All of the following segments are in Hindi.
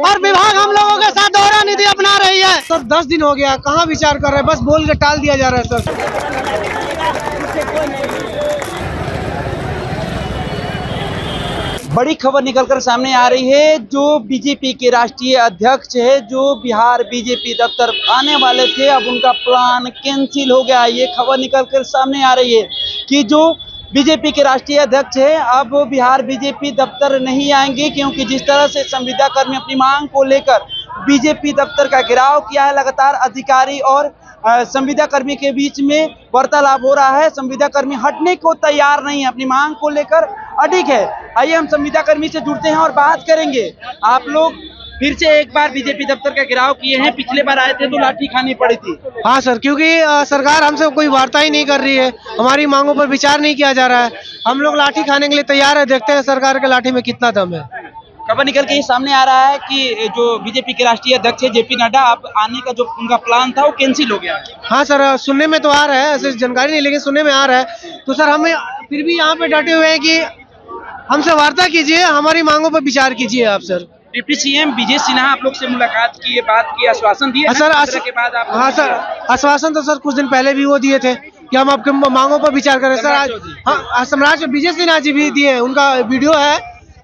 और विभाग हम लोगों के साथ दोहरा नीति अपना रही है। सर 10 दिन हो गया, कहाँ विचार कर रहे हैं, बस बोल के टाल दिया जा रहा है सर। बड़ी खबर निकलकर सामने आ रही है। जो बीजेपी के राष्ट्रीय अध्यक्ष है, जो बिहार बीजेपी दफ्तर आने वाले थे, अब उनका प्लान कैंसिल हो गया। ये खबर निकलकर सामने आ रही है कि जो बीजेपी के राष्ट्रीय अध्यक्ष है अब बिहार बीजेपी दफ्तर नहीं आएंगे, क्योंकि जिस तरह से संविदा कर्मी अपनी मांग को लेकर बीजेपी दफ्तर का घेराव किया है, लगातार अधिकारी और संविदा कर्मी के बीच में वार्तालाप हो रहा है। संविदा कर्मी हटने को तैयार नहीं है, अपनी मांग को लेकर अडिग है। आइए हम संविदा कर्मी से जुड़ते हैं और बात करेंगे। आप लोग फिर से एक बार बीजेपी दफ्तर का घेराव किए हैं, पिछले बार आए थे तो लाठी खानी पड़ी थी। हाँ सर, क्योंकि सरकार हमसे कोई वार्ता ही नहीं कर रही है, हमारी मांगों पर विचार नहीं किया जा रहा है। हम लोग लाठी खाने के लिए तैयार है, देखते हैं सरकार के लाठी में कितना दम है। खबर निकल के ये सामने आ रहा है कि जो बीजेपी के राष्ट्रीय अध्यक्ष है जेपी नड्डा, अब आने का जो उनका प्लान था वो कैंसिल हो गया है। हाँ सर, सुनने में तो आ रहा है, ऐसे जानकारी नहीं, लेकिन सुनने में आ रहा है। तो सर हमें फिर भी यहाँ पे डटे हुए हैं कि हमसे वार्ता कीजिए, हमारी मांगों पर विचार कीजिए आप sir. Deputy CM Vijay Sinha आप लोग से मुलाकात की, ये बात की, आश्वासन दिए सर के बाद आप? हाँ सर, आश्वासन तो सर कुछ दिन पहले भी वो दिए थे कि हम आपके मांगों पर विचार करें सर। आज हाँ, सम्राट विजय सिन्हा जी भी दिए, उनका वीडियो है।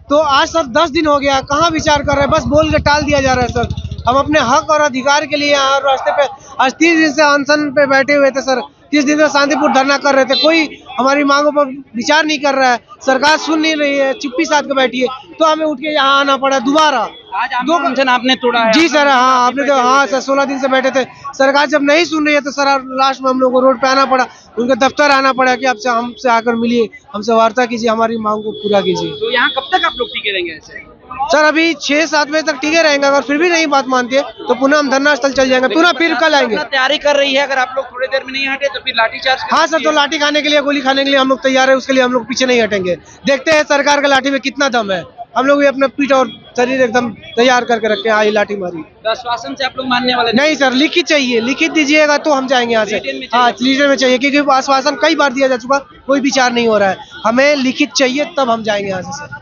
तो आज सर 10 दिन हो गया, कहाँ विचार कर रहे हैं, बस बोल के टाल दिया जा रहा है सर। हम अपने हक और अधिकार के लिए यहाँ रास्ते पे आज 30 दिन से अनशन पे बैठे हुए थे सर। 30 दिन से शांतिपूर्ण धरना कर रहे थे, कोई हमारी मांगों पर विचार नहीं कर रहा है, सरकार सुन नहीं रही है, चुप्पी साध के बैठी है। तो हमें उठ के यहाँ आना पड़ा दोबारा। आज अनशन आपने तोड़ा है? जी सर, हाँ आपने तो, हाँ सर 16 दिन से बैठे थे, सरकार जब नहीं सुन रही है तो सर लास्ट में हम लोग को रोड पे आना पड़ा, उनके दफ्तर आना पड़ा कि आपसे हमसे आकर मिलिए, हमसे वार्ता कीजिए, हमारी मांग को पूरा कीजिए। तो यहाँ कब तक आप लोग टिके रहेंगे ऐसे? सर अभी 6-7 बजे तक टिके रहेंगे, अगर फिर भी नहीं बात मानती है तो पुनः हम धरना स्थल चल जाएंगे, पुनः फिर कल आएंगे। तैयारी कर रही है, अगर आप लोग थोड़ी देर में नहीं हटे तो फिर लाठीचार्ज? हाँ सर, तो लाठी खाने के लिए, गोली खाने के लिए हम लोग तैयार है, उसके लिए हम लोग पीछे नहीं हटेंगे। देखते हैं सरकार के लाठी में कितना दम है, हम लोग भी अपना पीठ और शरीर एकदम तैयार करके रखे हैं। आई लाठी मारी। तो आश्वासन से आप लोग मानने वाले नहीं सर, लिखित चाहिए, लिखित दीजिएगा तो हम जाएंगे यहाँ से। हाँ लीडर में चाहिए, क्योंकि आश्वासन कई बार दिया जा चुका, कोई विचार नहीं हो रहा है, हमें लिखित चाहिए तब हम जाएंगे यहाँ से सर।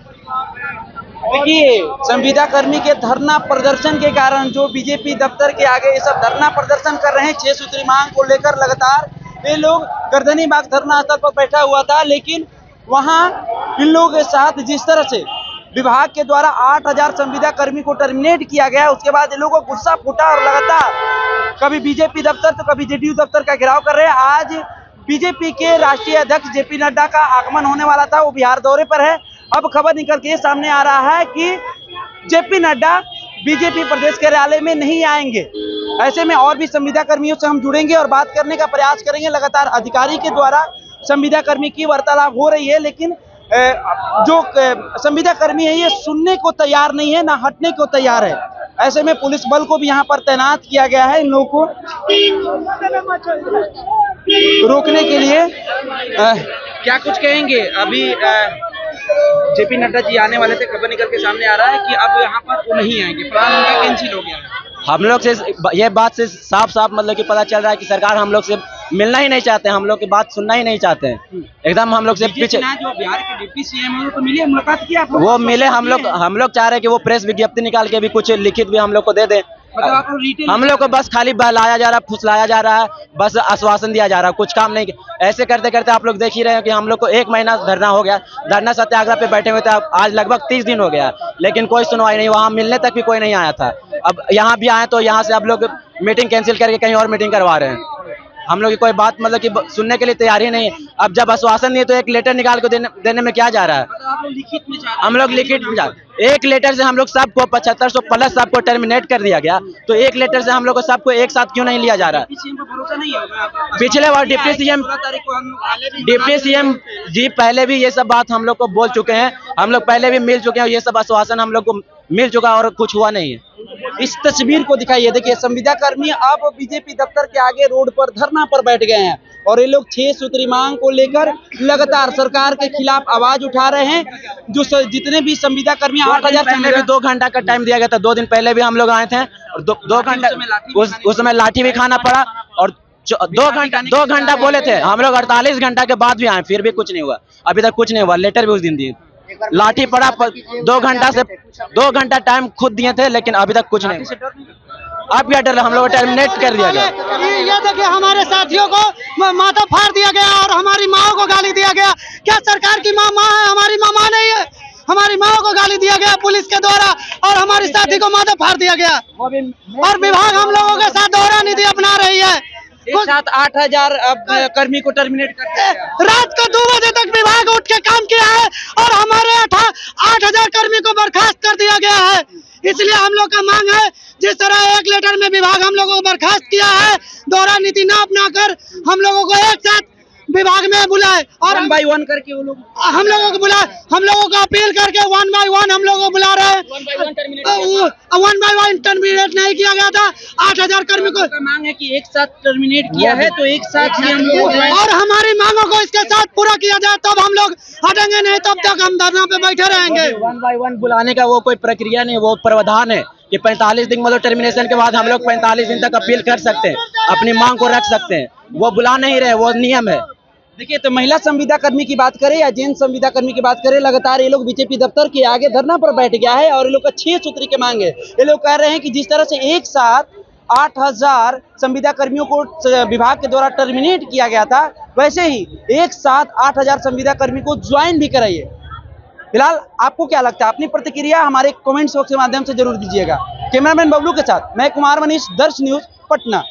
देखिए, संविदा कर्मी के धरना प्रदर्शन के कारण जो बीजेपी दफ्तर के आगे ये सब धरना प्रदर्शन कर रहे हैं, 6 सूत्री मांग को लेकर लगातार ये लोग गर्दनी बाग धरना स्थल पर बैठा हुआ था। लेकिन वहां इन लोगों के साथ जिस तरह से विभाग के द्वारा 8000 संविदा कर्मी को टर्मिनेट किया गया, उसके बाद इन लोगों को गुस्सा फूटा और लगातार कभी बीजेपी दफ्तर तो कभी जेडीयू दफ्तर का घेराव कर रहे हैं। आज बीजेपी के राष्ट्रीय अध्यक्ष जेपी नड्डा का आगमन होने वाला था, वो बिहार दौरे पर है। अब खबर निकल के सामने आ रहा है कि जेपी नड्डा बीजेपी प्रदेश कार्यालय में नहीं आएंगे। ऐसे में और भी संविदा कर्मियों से हम जुड़ेंगे और बात करने का प्रयास करेंगे। लगातार अधिकारी के द्वारा संविदा कर्मी की वार्तालाप हो रही है, लेकिन जो संविदा कर्मी है ये सुनने को तैयार नहीं है, ना हटने को तैयार है। ऐसे में पुलिस बल को भी यहाँ पर तैनात किया गया है इन लोगों को रोकने के लिए। क्या कुछ कहेंगे? अभी जेपी नड्डा जी आने वाले थे, खबर निकल के सामने आ रहा है कि अब यहाँ पर वो नहीं आएंगे, प्लान उनका कैंसिल हो गया है। हम लोग से ये बात से साफ साफ मतलब कि पता चल रहा है कि सरकार हम लोग से मिलना ही नहीं चाहते हैं, हम लोग की बात सुनना ही नहीं चाहते हैं, एकदम हम लोग से पीछे। जो बिहार के डिप्टी सीएम है वो तो मिले, मुलाकात किया आप? वो मिले, हम लोग चाह रहे हैं कि वो प्रेस विज्ञप्ति निकाल के भी कुछ लिखित भी हम लोग को दे दें। मतलब हम लोग को बस खाली बहलाया जा रहा है, फुसलाया जा रहा है, बस आश्वासन दिया जा रहा है, कुछ काम नहीं। ऐसे करते करते आप लोग देख ही रहे हैं कि हम लोग को 1 महीना धरना हो गया, धरना सत्याग्रह पे बैठे हुए थे, आज लगभग 30 दिन हो गया, लेकिन कोई सुनवाई नहीं, वहाँ मिलने तक भी कोई नहीं आया था। अब यहाँ भी आए तो यहाँ से अब लोग मीटिंग कैंसिल करके कहीं और मीटिंग करवा रहे हैं। हम लोग की कोई बात मतलब कि सुनने के लिए तैयार ही नहीं है। अब जब आश्वासन नहीं है तो एक लेटर निकाल के देने में क्या जा रहा है? हम लोग लिखित में एक लेटर से हम लोग सबको 7500 प्लस सबको टर्मिनेट कर दिया गया, तो एक लेटर से हम लोग को सबको एक साथ क्यों नहीं लिया जा रहा है? पिछले बार डिप्टी सीएम जी पहले भी ये सब बात हम लोग को बोल चुके हैं, हम लोग पहले भी मिल चुके हैं, ये सब आश्वासन हम लोग को मिल चुका और कुछ हुआ नहीं है। इस तस्वीर को दिखाइए, देखिए संविदा कर्मी अब बीजेपी दफ्तर के आगे रोड पर धरना पर बैठ गए हैं और ये लोग 6 सूत्री मांग को लेकर लगातार सरकार के खिलाफ आवाज उठा रहे हैं। जो जितने भी संविदा कर्मी 8000 पहले भी 2 घंटा का टाइम दिया गया था, 2 दिन पहले भी हम लोग आए थे और 2 घंटा उस समय लाठी भी खाना पड़ा और 2 घंटा बोले थे हम लोग, 48 घंटा के बाद भी आए, फिर भी कुछ नहीं हुआ, अभी तक कुछ नहीं हुआ। लेटर भी उस दिन दिए। लाठी पड़ा 2 घंटा टाइम खुद दिए थे, लेकिन अभी तक कुछ नहीं। अब क्या डर है, हम लोग को टर्मिनेट कर दिया गया। ये देखिए हमारे साथियों को माथा फाड़ दिया गया और हमारी माओ को गाली दिया गया। क्या सरकार की माँ है, हमारी माँ नहीं है। हमारी माओ को गाली दिया गया पुलिस के द्वारा और हमारे साथी को माथा फाड़ दिया गया। और विभाग हम लोगों के साथ दोहरा नीति अपना रही है। एक साथ 8,000 कर्मी को टर्मिनेट करते हैं। रात को 2 बजे तक विभाग उठ के काम किया है और हमारे 8,000 कर्मी को बर्खास्त कर दिया गया है। इसलिए हम लोग का मांग है, जिस तरह 1 लेटर में विभाग हम लोगों को बर्खास्त किया है, दोहरा नीति न अपनाकर हम लोगों को एक साथ विभाग में बुलाए और 1 by 1 करके वो लोग हम लोगों को बुलाए। हम लोगों को अपील करके 1 by 1 हम लोगों को बुला रहे हैं। 1 by 1 टर्मिनेट नहीं किया गया था। 8,000 कर्मी को मांग है कि एक साथ टर्मिनेट किया है, तो एक साथ ही हम लोग और हमारी मांगों को इसके साथ पूरा किया जाए, तब हम लोग हटेंगे, नहीं तब तक हम धरना पे बैठे रहेंगे। 1 by 1 बुलाने का वो कोई प्रक्रिया नहीं, वो प्रावधान है कि 45 दिन मतलब टर्मिनेशन के बाद हम लोग 45 दिन तक अपील कर सकते हैं, अपनी मांग को रख सकते हैं। वो बुला नहीं रहे, वो नियम है। देखिए, तो महिला संविदा कर्मी की बात करें या जेंट्स संविदा कर्मी की बात करें, लगातार ये लोग बीजेपी दफ्तर के आगे धरना पर बैठ गया है और ये लोग का 6 सूत्री की मांग है। ये लोग कह रहे हैं कि जिस तरह से एक साथ 8,000 संविदा कर्मियों को विभाग के द्वारा टर्मिनेट किया गया था, वैसे ही एक साथ 8,000 संविदा कर्मी को ज्वाइन भी कराइए। फिलहाल आपको क्या लगता है, अपनी प्रतिक्रिया हमारे कमेंट बॉक्स के माध्यम से जरूर दीजिएगा। कैमरामैन बबलू के साथ मैं कुमार मनीष, दर्श न्यूज, पटना।